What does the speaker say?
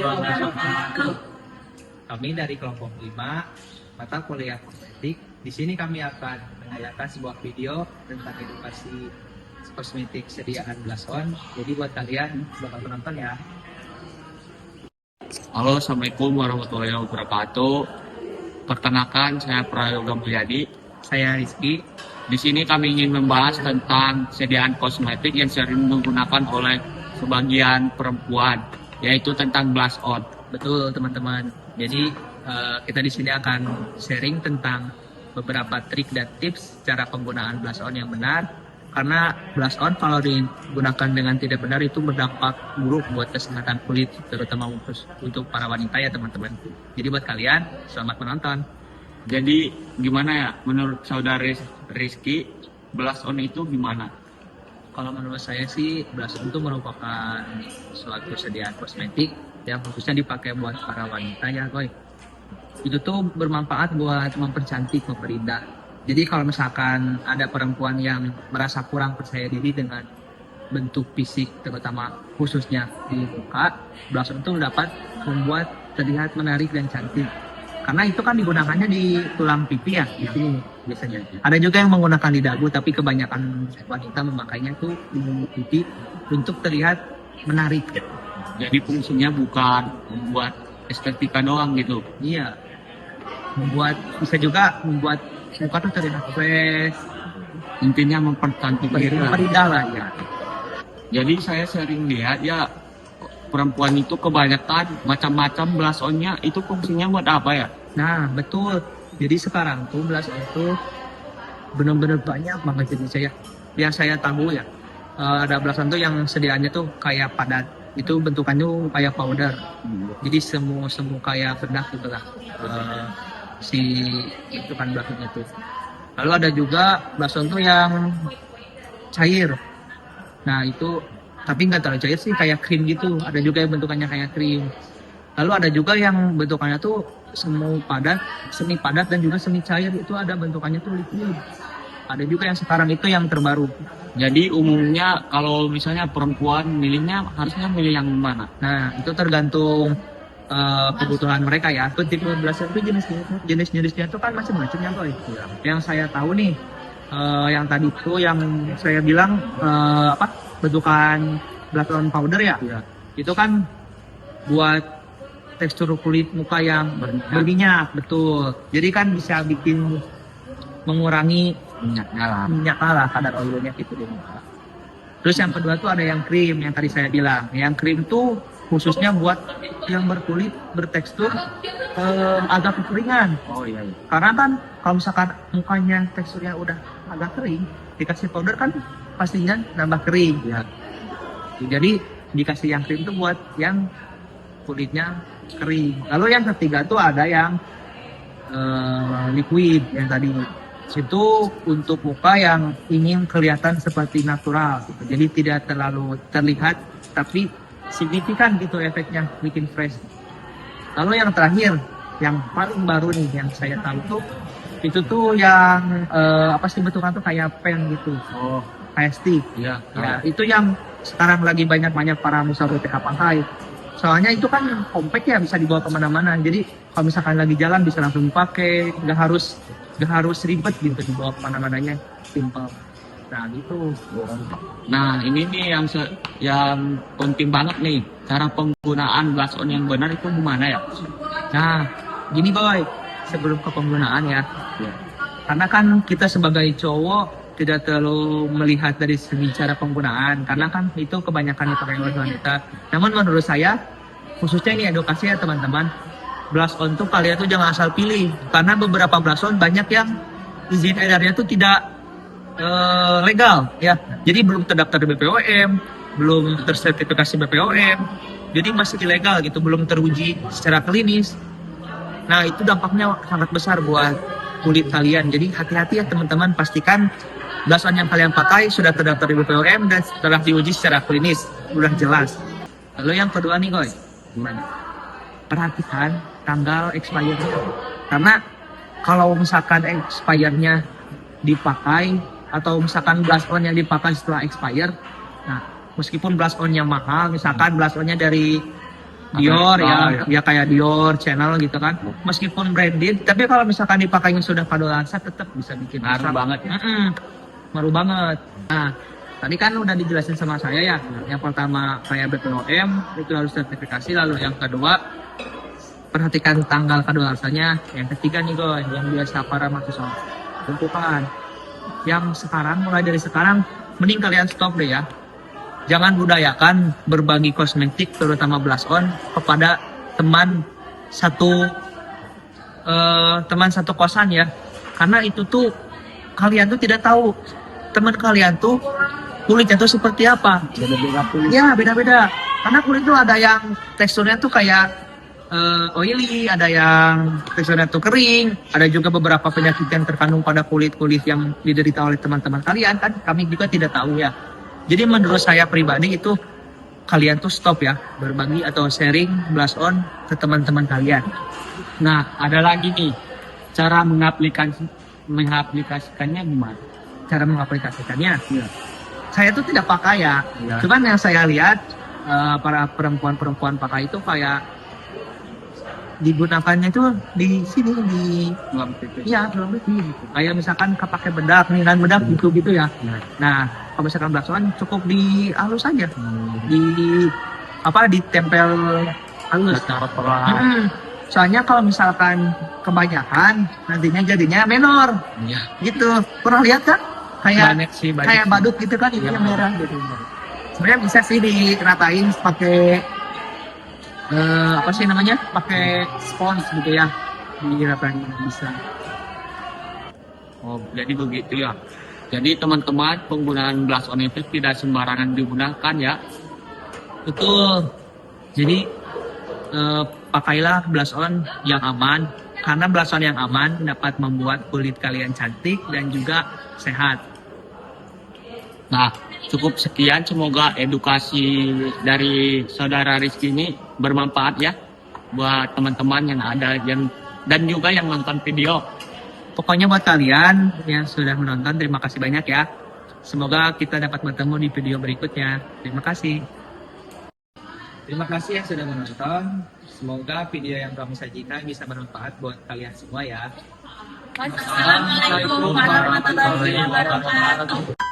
warahmatullahi wabarakatuh. Kami dari kelompok 5 mata kuliah kosmetik. Di sini kami akan menayangkan sebuah video tentang edukasi kosmetik sediaan blush on. Jadi buat kalian selamat menonton ya. Halo, assalamualaikum warahmatullahi wabarakatuh. Perkenalkan, saya Prayoga Mulyadi. Saya Rizky. Di sini kami ingin membahas tentang sediaan kosmetik yang sering menggunakan oleh sebagian perempuan, yaitu tentang blush on. Betul teman-teman. Jadi kita di sini akan sharing tentang beberapa trik dan tips cara penggunaan blush on yang benar. Karena blush on kalau digunakan dengan tidak benar itu berdampak buruk buat kesehatan kulit, terutama untuk para wanita ya teman-teman. Jadi buat kalian selamat menonton. Jadi gimana ya menurut saudara Rizky, blush on itu gimana? Kalau menurut saya sih blush on itu merupakan suatu sediaan kosmetik yang khususnya dipakai buat para wanita ya, boy. Itu tuh bermanfaat buat mempercantik, memperindah. Jadi kalau misalkan ada perempuan yang merasa kurang percaya diri dengan bentuk fisik, terutama khususnya di muka, blush on itu dapat membuat terlihat menarik dan cantik. Karena itu kan digunakannya di tulang pipi ya, di sini biasanya. Ada juga yang menggunakan di dagu, tapi kebanyakan wanita memakainya tuh di pipi untuk terlihat menarik. Jadi fungsinya bukan membuat estetika doang gitu. Iya, bisa juga membuat muka tuh terlihat fresh, Intinya mempercantik diri. memperindah lah ya. Jadi saya sering lihat ya, perempuan itu kebanyakan macam-macam blush on-nya itu fungsinya buat apa ya? Nah betul, jadi sekarang tuh blush on itu benar-benar banyak banget jenisnya ya. Yang saya tahu ya, ada blush on tuh yang sediaannya tuh kayak padat, itu bentukannya kayak powder. Jadi semu kayak bedak gitu lah, si bentukan blush on itu. Lalu ada juga blush on tuh yang cair. Nah itu tapi nggak terlalu cair sih, kayak krim gitu. Ada juga yang bentukannya kayak krim. Lalu ada juga yang bentukannya tuh semi padat dan juga semi cair, itu ada bentukannya tuh liquid. Ada juga yang sekarang itu yang terbaru. Jadi umumnya kalau misalnya perempuan milihnya harusnya milih yang mana? Nah itu tergantung kebutuhan mereka ya. Tipe blush on itu jenisnya tuh kan macam-macam ya boy. Yang saya tahu nih, yang tadi tuh yang saya bilang bentukan blush on powder ya. Itu kan buat tekstur kulit muka yang berminyak, betul. Jadi kan bisa bikin mengurangi minyak lah, kadar oilnya gitu di muka. Terus yang kedua tuh ada yang krim, yang tadi saya bilang. Yang krim tuh khususnya buat yang berkulit bertekstur agak kekeringan. Oh iya. Karena kan kalau misalkan mukanya teksturnya udah agak kering, dikasih powder kan pastinya nambah kering. Ya. Jadi dikasih yang krim tuh buat yang kulitnya kering. Lalu yang ketiga tuh ada yang liquid yang tadi. Itu untuk muka yang ingin kelihatan seperti natural gitu. Jadi tidak terlalu terlihat tapi signifikan gitu efeknya, bikin fresh. Lalu yang terakhir, yang paling baru nih yang saya tahu tuh itu tuh yang bentukan tuh kayak pen gitu. Oh Kayak stick. iya. Ya, itu yang sekarang lagi banyak para usaha BPH pakai. Soalnya itu kan compact ya, bisa dibawa kemana-mana. Jadi kalau misalkan lagi jalan bisa langsung dipakai, nggak harus ribet gitu dibawa kemana-mananya, simple. Nah gitu. Nah ini nih yang penting banget nih, cara penggunaan blush on yang benar itu gimana ya? Nah gini boy, sebelum ke penggunaan ya. Karena kan kita sebagai cowok tidak terlalu melihat dari segi cara penggunaan, karena kan itu kebanyakan dipakai oleh wanita. Namun menurut saya, khususnya ini edukasi ya teman-teman, blush on tuh kalian tuh jangan asal pilih, karena beberapa blush on banyak yang izin edarnya tuh tidak legal ya. Jadi belum terdaftar di BPOM, belum tersertifikasi BPOM, jadi masih ilegal gitu, belum teruji secara klinis. Nah itu dampaknya sangat besar buat kulit kalian. Jadi hati-hati ya teman-teman, pastikan blush on yang kalian pakai sudah terdaftar di BPOM dan telah diuji secara klinis, sudah jelas. Lalu yang kedua nih Goy, gimana? Perhatikan tanggal expirednya. Karena kalau misalkan expirednya dipakai atau misalkan blush on yang dipakai setelah expired, nah meskipun blush on yang mahal, misalkan blush onnya dari Dior ya. ya kayak Dior Channel gitu kan. Meskipun branded, tapi kalau misalkan dipakainya sudah kadaluarsa tetap bisa bikin Ngaruh rusak. banget ya. Ngaruh banget. Nah, tadi kan udah dijelasin sama saya ya. Yang pertama kayak BPOM itu harus sertifikasi, lalu yang kedua perhatikan tanggal kadaluarsanya. Yang ketiga nih guys, yang biasa para mahasiswa tentukan. Yang sekarang, mulai dari sekarang, mending kalian stop deh ya. Jangan budayakan berbagi kosmetik, terutama blush on, kepada teman satu kosan ya. Karena itu tuh kalian tuh tidak tahu teman kalian tuh kulitnya tuh seperti apa. Beda-beda kulit. Ya beda-beda. Karena kulit tuh ada yang teksturnya tuh kayak oily, ada yang teksturnya tuh kering, ada juga beberapa penyakit yang terkandung pada kulit-kulit yang diderita oleh teman-teman kalian kan. Kami juga tidak tahu ya. Jadi menurut saya pribadi itu kalian tuh stop ya berbagi atau sharing blush on ke teman-teman kalian. Nah, ada lagi nih cara mengaplikasikannya gimana? Cara mengaplikasikannya, Iya. saya tuh tidak pakai ya. Iya. Cuman yang saya lihat para perempuan-perempuan pakai itu kayak digunakannya tuh di sini di iya belum gitu. Kayak misalkan kepake bedak nih kan bedak gitu ya. Nah kalau misalkan blush on cukup di halus aja, ditempel halus. Soalnya kalau misalkan kebanyakan nantinya jadinya menor Iya. gitu. Pernah lihat kan? Banyak sih, banyak Kayak sih. badut gitu kan, ini yang merah gitu. Sebenarnya bisa sih diratain pakai pakai spons gitu ya, diratain bisa. Oh, jadi begitu ya. Jadi teman-teman, penggunaan blush on itu tidak sembarangan digunakan ya. Betul. Jadi pakailah blush on yang aman, karena blush on yang aman dapat membuat kulit kalian cantik dan juga sehat. Nah, cukup sekian. Semoga edukasi dari saudara Rizky ini bermanfaat ya buat teman-teman yang ada dan juga yang nonton video. Pokoknya buat kalian yang sudah menonton, terima kasih banyak ya. Semoga kita dapat bertemu di video berikutnya. Terima kasih. Terima kasih yang sudah menonton. Semoga video yang kami sajikan bisa bermanfaat buat kalian semua ya. Wassalamualaikum warahmatullahi wabarakatuh.